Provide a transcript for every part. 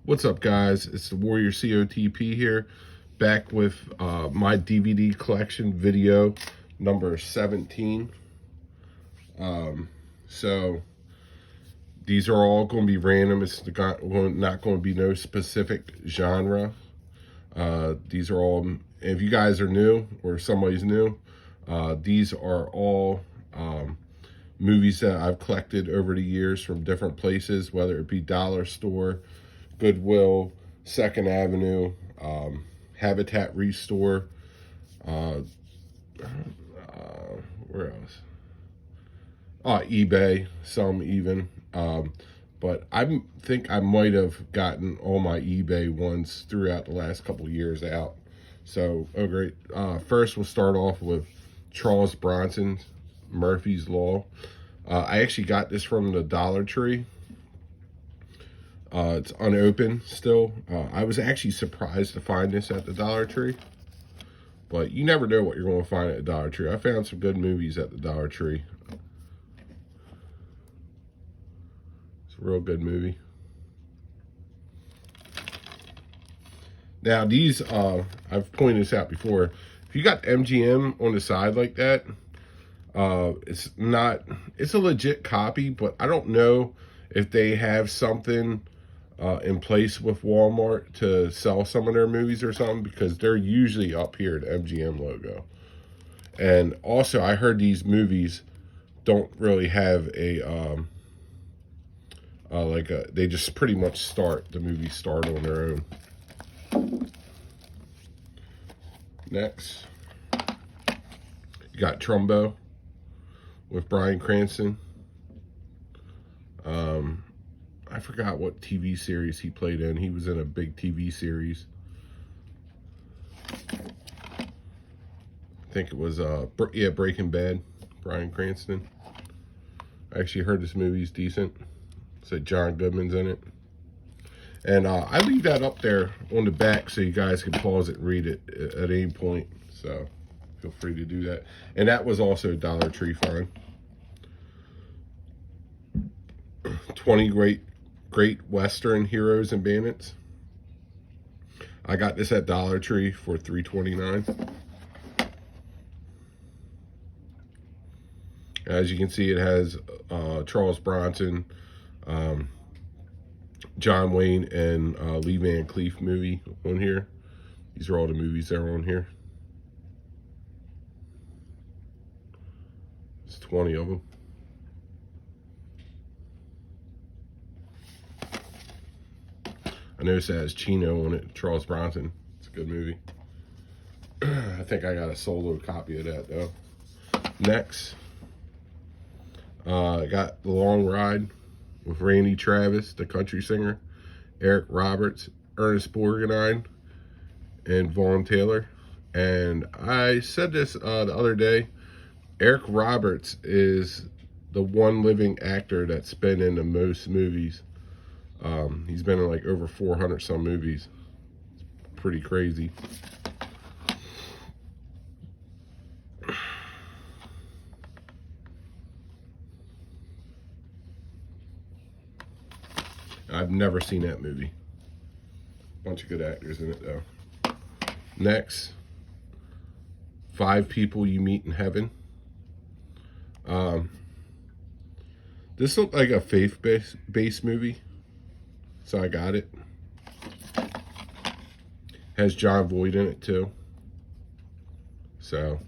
What's up, guys? It's the Warrior COTP here, back with my DVD collection video number 17. So these are all going to be random. It's not going to be no specific genre. These are all, if you guys are new or somebody's new, these are all movies that I've collected over the years from different places, whether it be Dollar Store, Goodwill, Second Avenue, Habitat Restore, uh, where else? eBay, some even. But I think I might have gotten all my eBay ones throughout the last couple of years out. So, oh great. First, we'll start off with Charles Bronson's Murphy's Law. I actually got this from the Dollar Tree. It's unopened still. I was actually surprised to find this at the Dollar Tree. But you never know what you're going to find at the Dollar Tree. I found some good movies at the Dollar Tree. It's a real good movie. Now, these, I've pointed this out before. If you got MGM on the side like that, it's a legit copy, but I don't know if they have something in place with Walmart to sell some of their movies or something, because they're usually up here, the MGM logo. And also, I heard these movies don't really have a they just pretty much the movies start on their own. Next, you got Trumbo with Bryan Cranston. I forgot what TV series he played in. He was in a big TV series. I think it was Breaking Bad. Bryan Cranston. I actually heard this movie's decent. Said John Goodman's in it. And I leave that up there on the back so you guys can pause it and read it at any point. So feel free to do that. And that was also a Dollar Tree find. 20 Great Western Heroes and Bandits. I got this at Dollar Tree for $3.29. As you can see, it has Charles Bronson, John Wayne, and Lee Van Cleef movie on here. These are all the movies that are on here. It's 20 of them. I noticed it has Chino on it, Charles Bronson. It's a good movie. I think I got a solo copy of that, though. Next, I got The Long Ride with Randy Travis, the country singer, Eric Roberts, Ernest Borgnine, and Vaughn Taylor. And I said this the other day, Eric Roberts is the one living actor that's been in the most movies. He's been in like over 400 some movies. It's pretty crazy. I've never seen that movie. Bunch of good actors in it though. Next, 5 People You Meet in Heaven. This looked like a faith-based movie, so I got it. Has John Voight in it too. So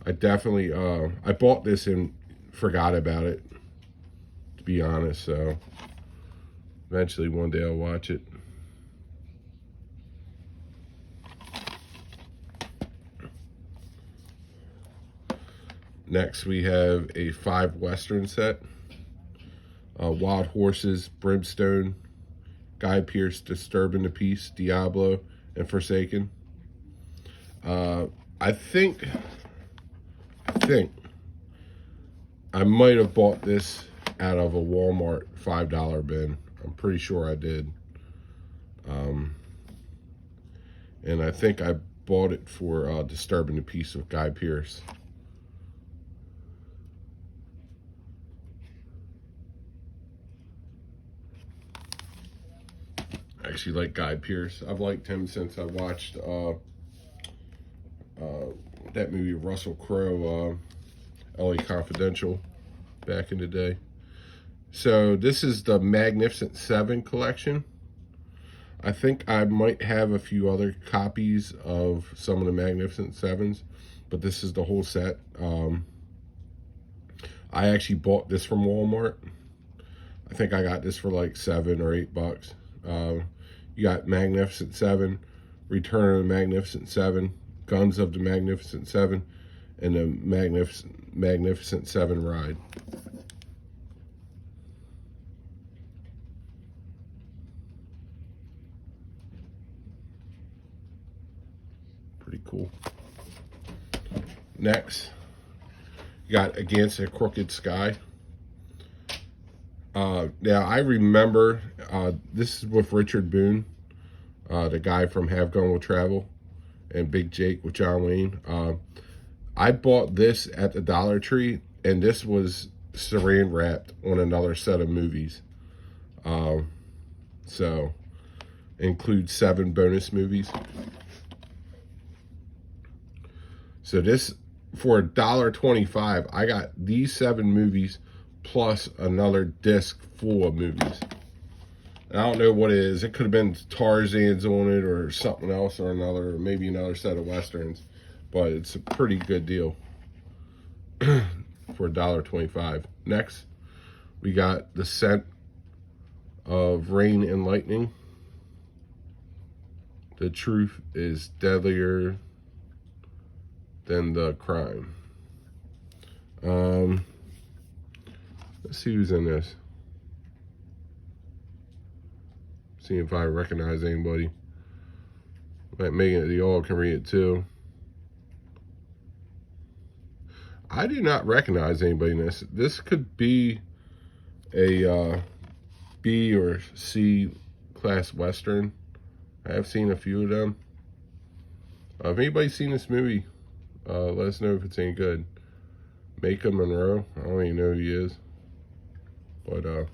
I definitely I bought this and forgot about it, to be honest. So eventually one day I'll watch it. Next, we have a 5 Western set. Wild Horses, Brimstone, Guy Pearce, Disturbing the Peace, Diablo, and Forsaken. I think I might have bought this out of a Walmart $5 bin. I'm pretty sure I did. And I think I bought it for Disturbing the Peace with Guy Pearce. actually like Guy Pearce. I've liked him since I watched that movie Russell Crowe, LA Confidential, back in the day. So this is the Magnificent Seven collection. I think I might have a few other copies of some of the Magnificent Sevens, but this is the whole set. I actually bought this from Walmart. I think I got this for like $7 or $8. You got Magnificent Seven, Return of the Magnificent Seven, Guns of the Magnificent Seven, and the Magnificent Seven Ride. Pretty cool. Next, you got Against a Crooked Sky. Now, I remember, this is with Richard Boone, the guy from Have Gun Will Travel, and Big Jake with John Wayne. I bought this at the Dollar Tree, and this was saran wrapped on another set of movies. So, includes 7 bonus movies. So this, for $1.25, I got these 7 movies plus another disc full of movies. And I don't know what it is. It could have been Tarzan's on it or something else or another, or maybe another set of Westerns. But it's a pretty good deal for $1.25. Next, we got The Scent of Rain and Lightning. The truth is deadlier than the crime. Let's see who's in this. See if I recognize anybody. Like Megan the All can read it too. I do not recognize anybody in this. This could be a B or C class Western. I have seen a few of them. If anybody's seen this movie, let us know if it's any good. Maika Monroe. I don't even know who he is. But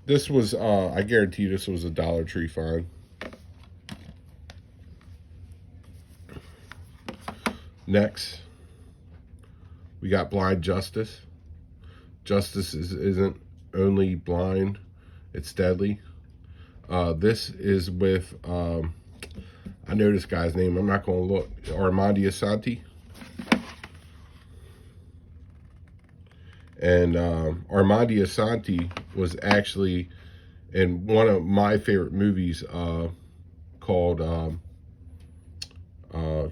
this was, I guarantee this was a Dollar Tree find. Next, we got Blind Justice. Justice isn't only blind, it's deadly. This is with, I know this guy's name, I'm not going to look, Armando Assante. And Armando Assante was actually in one of my favorite movies called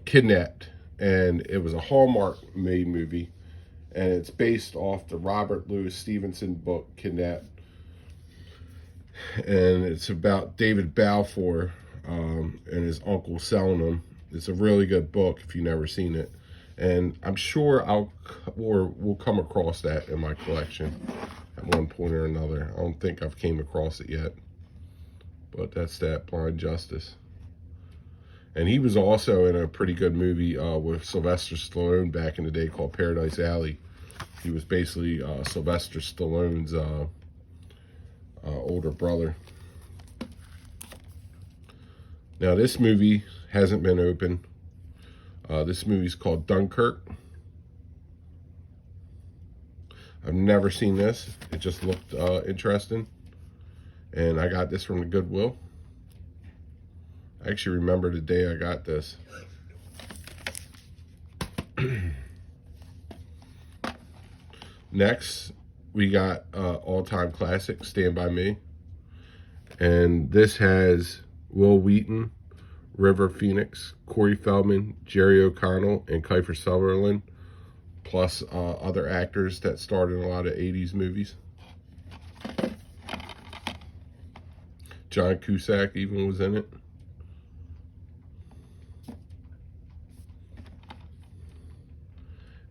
Kidnapped. And it was a Hallmark made movie. And it's based off the Robert Louis Stevenson book, Kidnapped. And it's about David Balfour and his uncle selling him. It's a really good book if you've never seen it. And I'm sure we'll come across that in my collection at one point or another. I don't think I've came across it yet. But that's that, Blind Justice. And he was also in a pretty good movie with Sylvester Stallone back in the day called Paradise Alley. He was basically Sylvester Stallone's older brother. Now, this movie hasn't been opened. This movie's called Dunkirk. I've never seen this. It just looked interesting. And I got this from the Goodwill. I actually remember the day I got this. Next, we got all-time classic, Stand By Me. And this has Will Wheaton, River Phoenix, Corey Feldman, Jerry O'Connell, and Kiefer Sutherland, plus other actors that starred in a lot of 80s movies. John Cusack even was in it.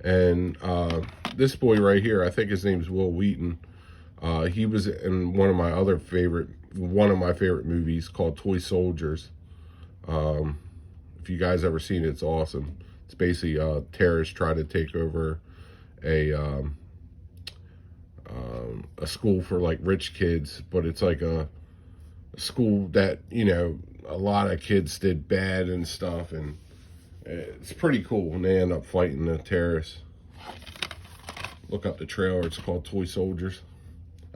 And this boy right here, I think his name's Will Wheaton. He was in one of my favorite movies called Toy Soldiers. If you guys ever seen it, it's awesome. It's basically terrorists try to take over a school for like rich kids, but it's like a a school that, you know, a lot of kids did bad and stuff, and it's pretty cool when they end up fighting the terrorists. Look up the trailer. It's called Toy Soldiers.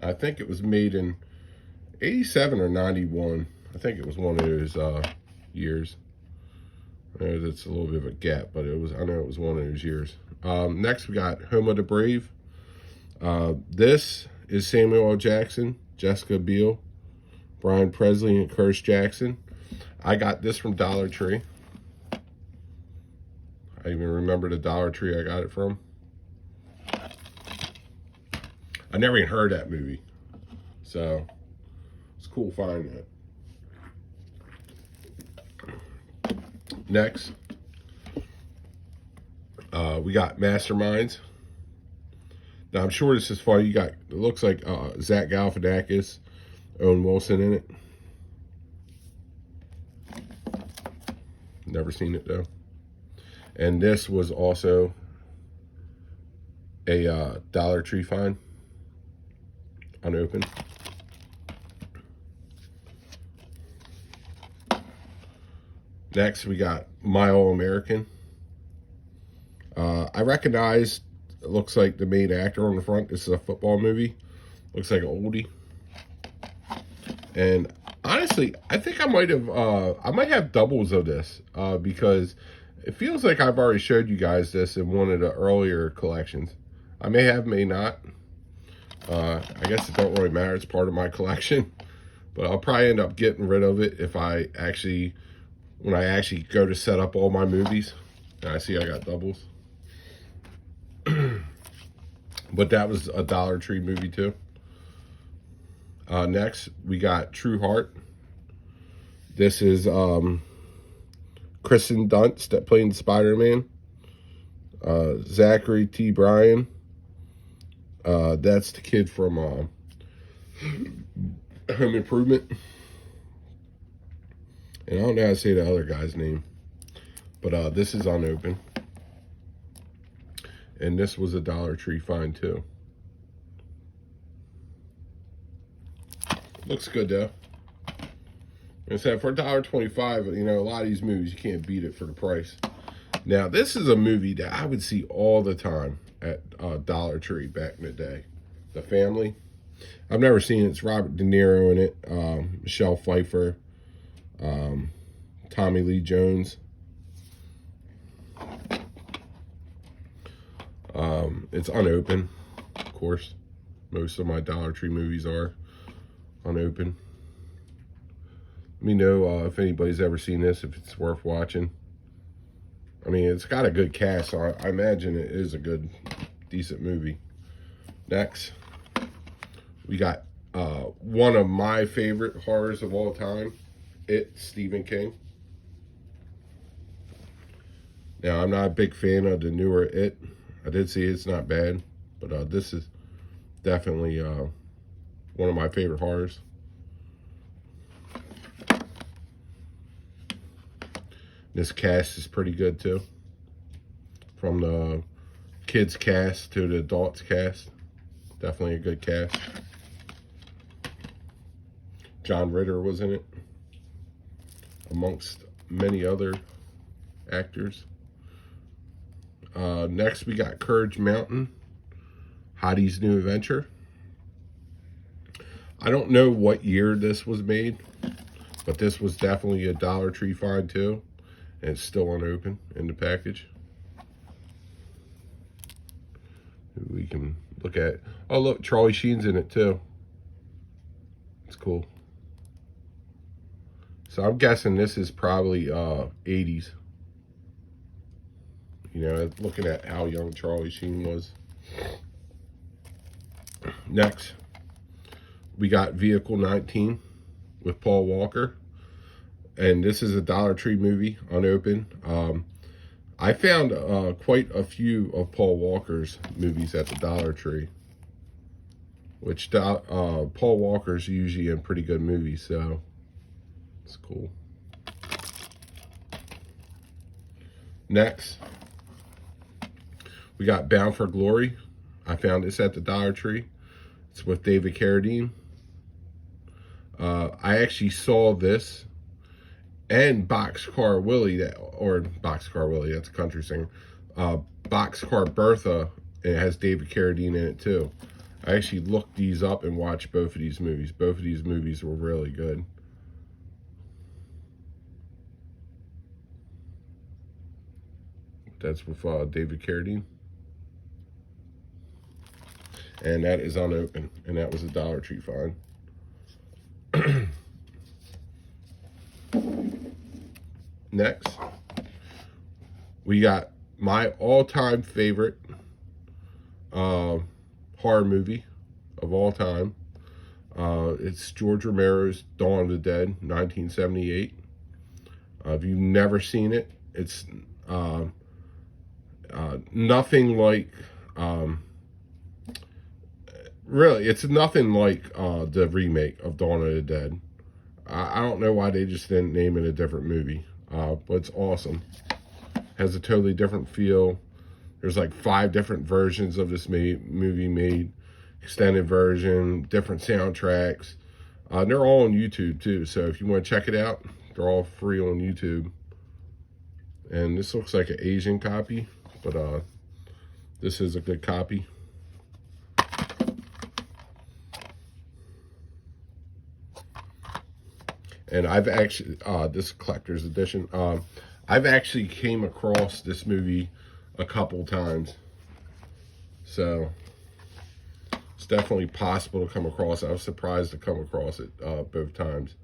I think it was made in 87 or 91. I think it was one of those years. It's a little bit of a gap, but I know it was one of those years. Next, we got Home of the Brave. This is Samuel L. Jackson, Jessica Biel, Brian Presley, and Curtis Jackson. I got this from Dollar Tree. I even remember the Dollar Tree I got it from. I never even heard that movie, so it's cool finding it. Next, we got Masterminds. Now, I'm sure this is funny. You got, it looks like Zach Galifianakis, Owen Wilson in it. Never seen it, though. And this was also a Dollar Tree find, unopened. Next, we got My All American. I recognize, it looks like the main actor on the front. This is a football movie. Looks like an oldie. And honestly, I think I might have doubles of this because it feels like I've already showed you guys this in one of the earlier collections. I may have, may not. I guess it don't really matter. It's part of my collection. But I'll probably end up getting rid of it if I actually, when I actually go to set up all my movies. And I see I got doubles. But that was a Dollar Tree movie too. Next, we got True Heart. This is Kristen Dunst that played Spider-Man. Zachary T. Bryan. That's the kid from Home Improvement. And I don't know how to say the other guy's name. But this is unopened. And this was a Dollar Tree find too. Looks good though. I said for $1.25, you know, a lot of these movies you can't beat it for the price. Now this is a movie that I would see all the time at Dollar Tree back in the day. The Family. I've never seen it. It's Robert De Niro in it, Michelle Pfeiffer, Tommy Lee Jones. It's unopened, of course. Most of my Dollar Tree movies are unopened. Let me know if anybody's ever seen this, if it's worth watching. I mean, it's got a good cast, so I imagine it is a good, decent movie. Next, we got one of my favorite horrors of all time, It, Stephen King. Now, I'm not a big fan of the newer It. I did see it's not bad, but this is definitely one of my favorite horrors. This cast is pretty good too. From the kids cast to the adults cast. Definitely a good cast. John Ritter was in it, amongst many other actors. Next, we got Courage Mountain, Hottie's New Adventure. I don't know what year this was made, but this was definitely a Dollar Tree find too. And it's still unopened in the package. We can look at, oh look, Charlie Sheen's in it too. It's cool. So I'm guessing this is probably 80s. You know, looking at how young Charlie Sheen was. Next, we got Vehicle 19 with Paul Walker. And this is a Dollar Tree movie, unopened. I found quite a few of Paul Walker's movies at the Dollar Tree. Which Paul Walker's usually in pretty good movies, so it's cool. Next, we got Bound for Glory. I found this at the Dollar Tree. It's with David Carradine. I actually saw this and Boxcar Willie, Boxcar Willie, that's a country singer. Boxcar Bertha, it has David Carradine in it too. I actually looked these up and watched both of these movies. Both of these movies were really good. That's with David Carradine. And that is unopened. And that was a Dollar Tree find. Next, we got my all-time favorite horror movie of all time. It's George Romero's Dawn of the Dead, 1978. If you've never seen it, it's nothing like, really, it's nothing like the remake of Dawn of the Dead. I don't know why they just didn't name it a different movie, but it's awesome. Has a totally different feel. There's like 5 different versions of this movie made. Extended version, different soundtracks. They're all on YouTube too, so if you want to check it out, they're all free on YouTube. And this looks like an Asian copy, but this is a good copy. And I've actually, this collector's edition, I've actually came across this movie a couple times. So it's definitely possible to come across it. I was surprised to come across it both times.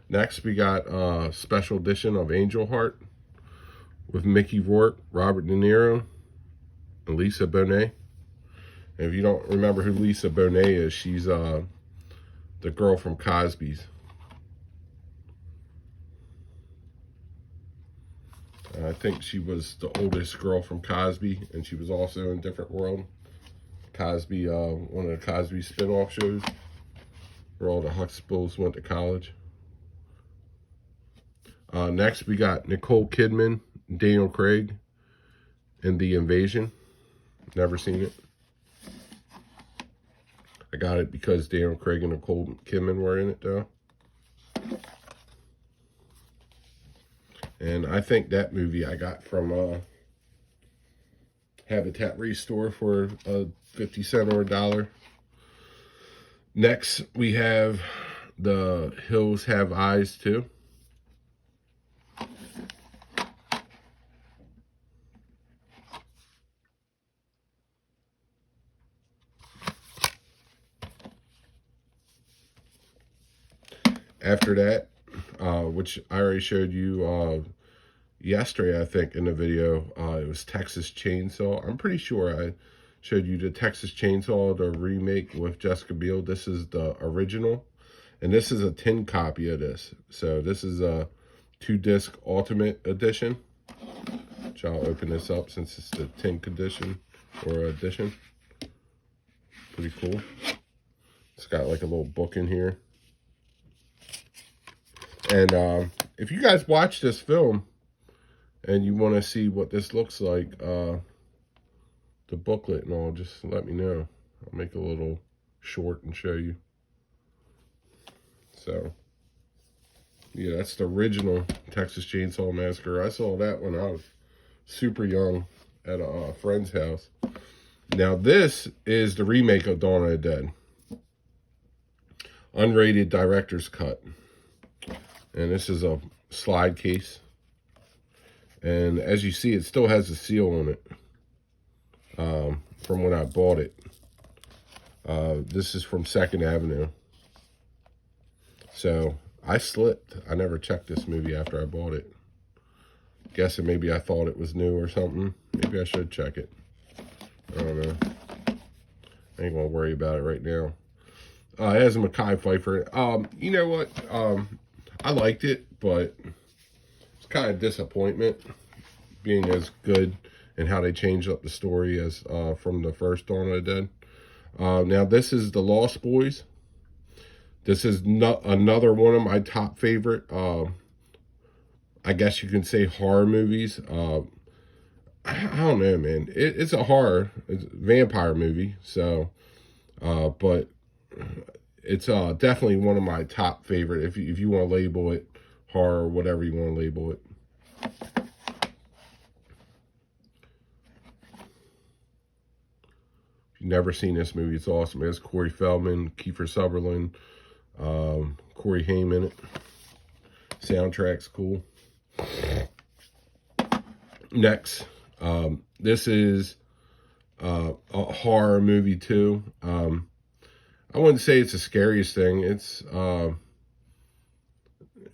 Next, we got a special edition of Angel Heart with Mickey Rourke, Robert De Niro, and Lisa Bonet. And if you don't remember who Lisa Bonet is, she's the girl from Cosby's. I think she was the oldest girl from Cosby, and she was also in Different World. Cosby, one of the Cosby spin-off shows where all the Huxtables went to college. Next, we got Nicole Kidman, Daniel Craig, in The Invasion. Never seen it. I got it because Daniel Craig and Nicole Kidman were in it, though. And I think that movie I got from Habitat Restore for a 50 cent or a dollar. Next, we have The Hills Have Eyes Too. After that, which I already showed you yesterday, I think, in the video, it was Texas Chainsaw. I'm pretty sure I showed you the Texas Chainsaw, the remake with Jessica Biel. This is the original, and this is a tin copy of this. So this is a 2-disc Ultimate Edition, which I'll open this up since it's the tin condition or edition. Pretty cool. It's got like a little book in here. And if you guys watch this film and you want to see what this looks like, the booklet and all, just let me know. I'll make a little short and show you. So, yeah, that's the original Texas Chainsaw Massacre. I saw that when I was super young at a friend's house. Now, this is the remake of Dawn of the Dead. Unrated director's cut. And this is a slide case. And as you see, it still has a seal on it from when I bought it. This is from 2nd Avenue. So I slipped. I never checked this movie after I bought it. Guessing maybe I thought it was new or something. Maybe I should check it. I don't know. I ain't gonna worry about it right now. It has a Mekhi Phifer. You know what? I liked it, but it's kind of disappointment being as good and how they changed up the story as from the first Dawn of the Dead. Now, this is The Lost Boys. This is another one of my top favorite, I guess you can say, horror movies. I don't know, man. It's a horror, it's a vampire movie. So, but it's definitely one of my top favorite. If you want to label it horror, whatever you want to label it. If you've never seen this movie, it's awesome. It has Corey Feldman, Kiefer Sutherland, Corey Haim in it. Soundtrack's cool. Next, this is a horror movie too. I wouldn't say it's the scariest thing. It's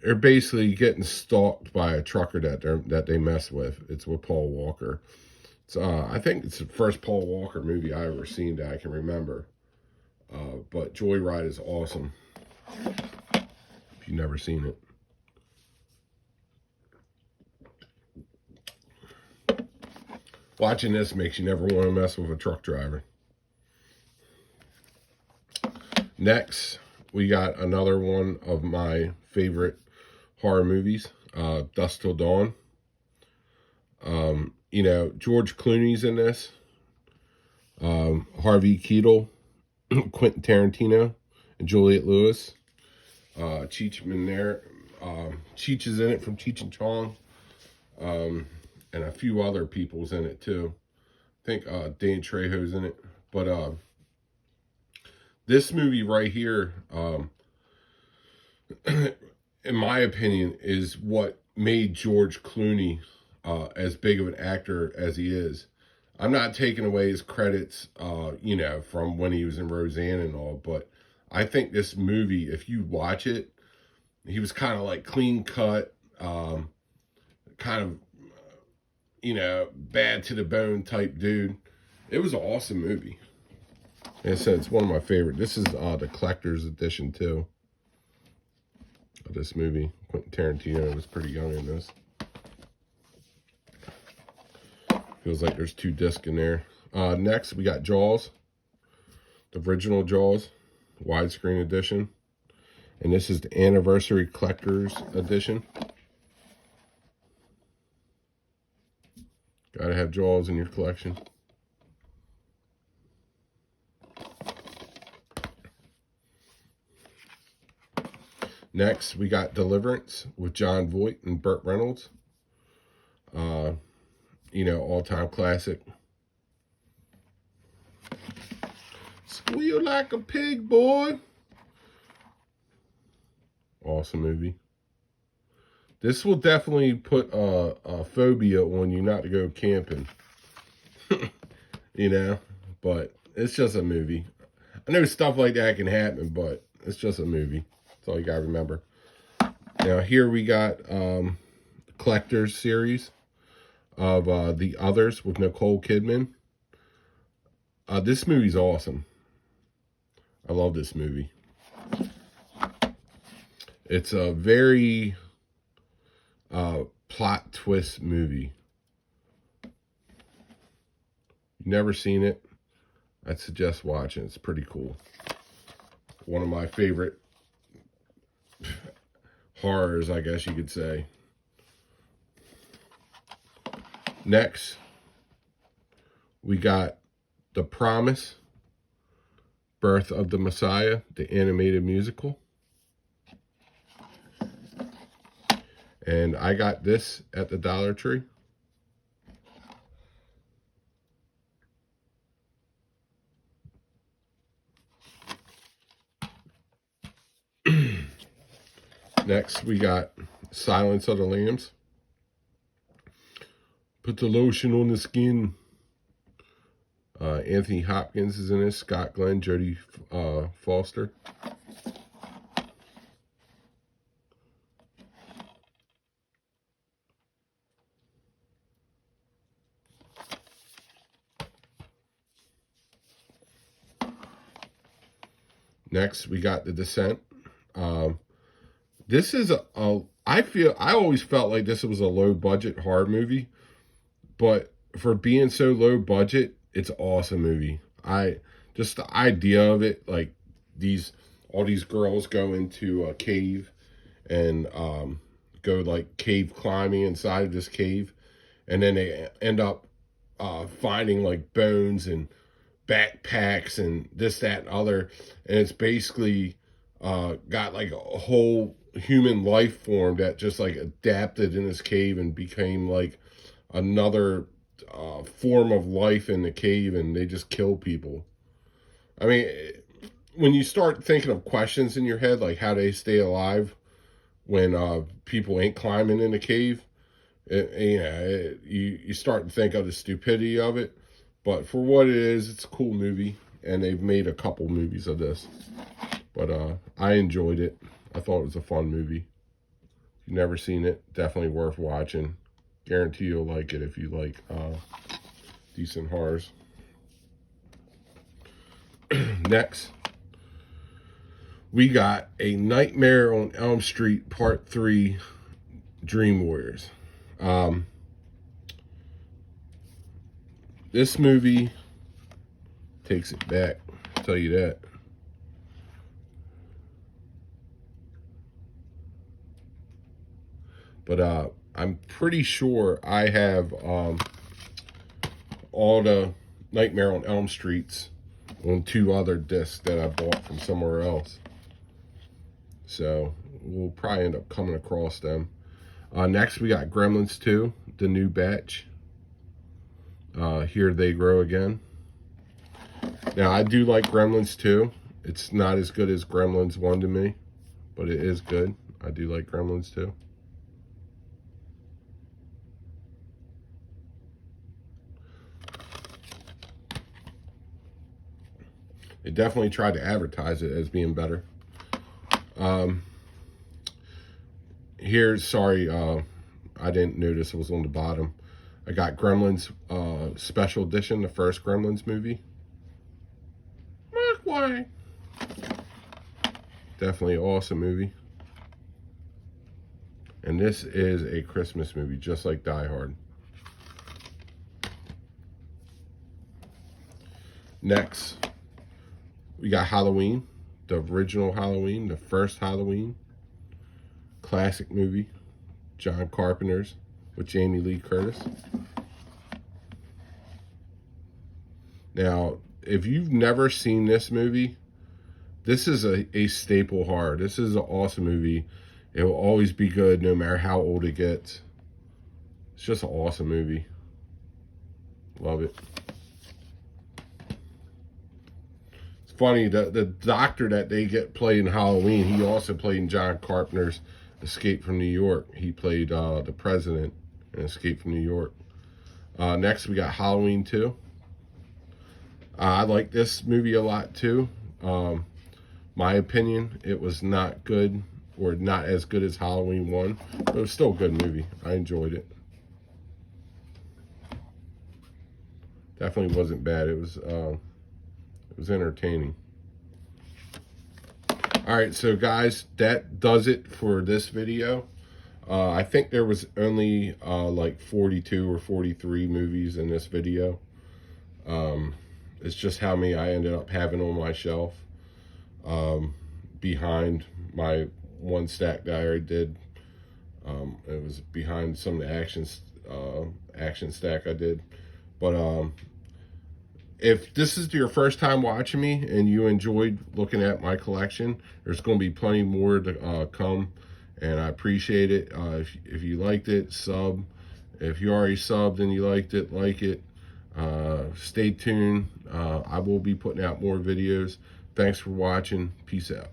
they're basically getting stalked by a trucker that they mess with. It's with Paul Walker. It's I think it's the first Paul Walker movie I ever seen that I can remember. But Joyride is awesome. If you've never seen it. Watching this makes you never want to mess with a truck driver. Next, we got another one of my favorite horror movies, Dusk Till Dawn. You know, George Clooney's in this. Harvey Keitel, Quentin Tarantino, and Juliette Lewis. Cheech in there. Cheech is in it from Cheech and Chong. And a few other people's in it too. I think Dan Trejo's in it. But this movie right here, in my opinion, is what made George Clooney as big of an actor as he is. I'm not taking away his credits, you know, from when he was in Roseanne and all, but I think this movie, if you watch it, he was kind of like clean cut, kind of, you know, bad to the bone type dude. It was an awesome movie. And I said it's one of my favorite. This is the collector's edition too of this movie. Quentin Tarantino was pretty young in this. Feels like there's 2 discs in there. Next, we got Jaws. The original Jaws, widescreen edition. And this is the anniversary collector's edition. Gotta have Jaws in your collection. Next, we got Deliverance with Jon Voight and Burt Reynolds. You know, all-time classic. Squeal like a pig, boy. Awesome movie. This will definitely put a phobia on you not to go camping. You know, but it's just a movie. I know stuff like that can happen, but it's just a movie. That's all you gotta remember. Now here we got collector's series of The Others with Nicole Kidman. This movie's awesome. I love this movie. It's a very plot twist movie. You've never seen it, I'd suggest watching. It's pretty cool. One of my favorite horrors, I guess you could say. Next, we got The Promise, Birth of the Messiah, the animated musical. And I got this at the Dollar Tree. Next, we got Silence of the Lambs. Put the lotion on the skin. Anthony Hopkins is in this. Scott Glenn, Jodie Foster. Next, we got The Descent. This is I always felt like this was a low budget horror movie, but for being so low budget, it's an awesome movie. Just the idea of it, like all these girls go into a cave and go like cave climbing inside of this cave, and then they end up finding like bones and backpacks and this, that, and other, and it's basically got like a whole human life form that just like adapted in this cave and became like another form of life in the cave, and they just kill people. I mean, when you start thinking of questions in your head, like how they stay alive when people ain't climbing in the cave, you start to think of the stupidity of it. But for what it is, it's a cool movie, and they've made a couple movies of this. But I enjoyed it. I thought it was a fun movie. If you've never seen it, definitely worth watching. Guarantee you'll like it if you like decent horrors. Next, we got A Nightmare on Elm Street Part 3 Dream Warriors. This movie takes it back, I'll tell you that. But I'm pretty sure I have all the Nightmare on Elm Streets on 2 other discs that I bought from somewhere else. So we'll probably end up coming across them. Next, we got Gremlins 2, the new batch. Here They Grow Again. Now, I do like Gremlins 2. It's not as good as Gremlins 1 to me, but it is good. I do like Gremlins 2. They definitely tried to advertise it as being better. Here's, sorry, I didn't notice it was on the bottom. I got Gremlins Special Edition, the first Gremlins movie. Why? Definitely an awesome movie. And this is a Christmas movie, just like Die Hard. Next, we got Halloween, the original Halloween, the first Halloween. Classic movie, John Carpenter's with Jamie Lee Curtis. Now, if you've never seen this movie, this is a staple horror. This is an awesome movie. It will always be good no matter how old it gets. It's just an awesome movie. Love it. It's funny, the doctor that they get played in Halloween, he also played in John Carpenter's Escape from New York. He played the president in Escape from New York. Next, we got Halloween 2. I like this movie a lot too. My opinion, it was not good, or not as good as Halloween 1, but it was still a good movie. I enjoyed it. Definitely wasn't bad. It was entertaining. All right, so guys, that does it for this video. I think there was only like 42 or 43 movies in this video. It's just how many I ended up having on my shelf behind my one stack that I already did. It was behind some of the action stack I did. But if this is your first time watching me and you enjoyed looking at my collection, there's going to be plenty more to come, and I appreciate it. If you liked it, sub. If you already subbed and you liked it, like it. Stay tuned. I will be putting out more videos. Thanks for watching. Peace out.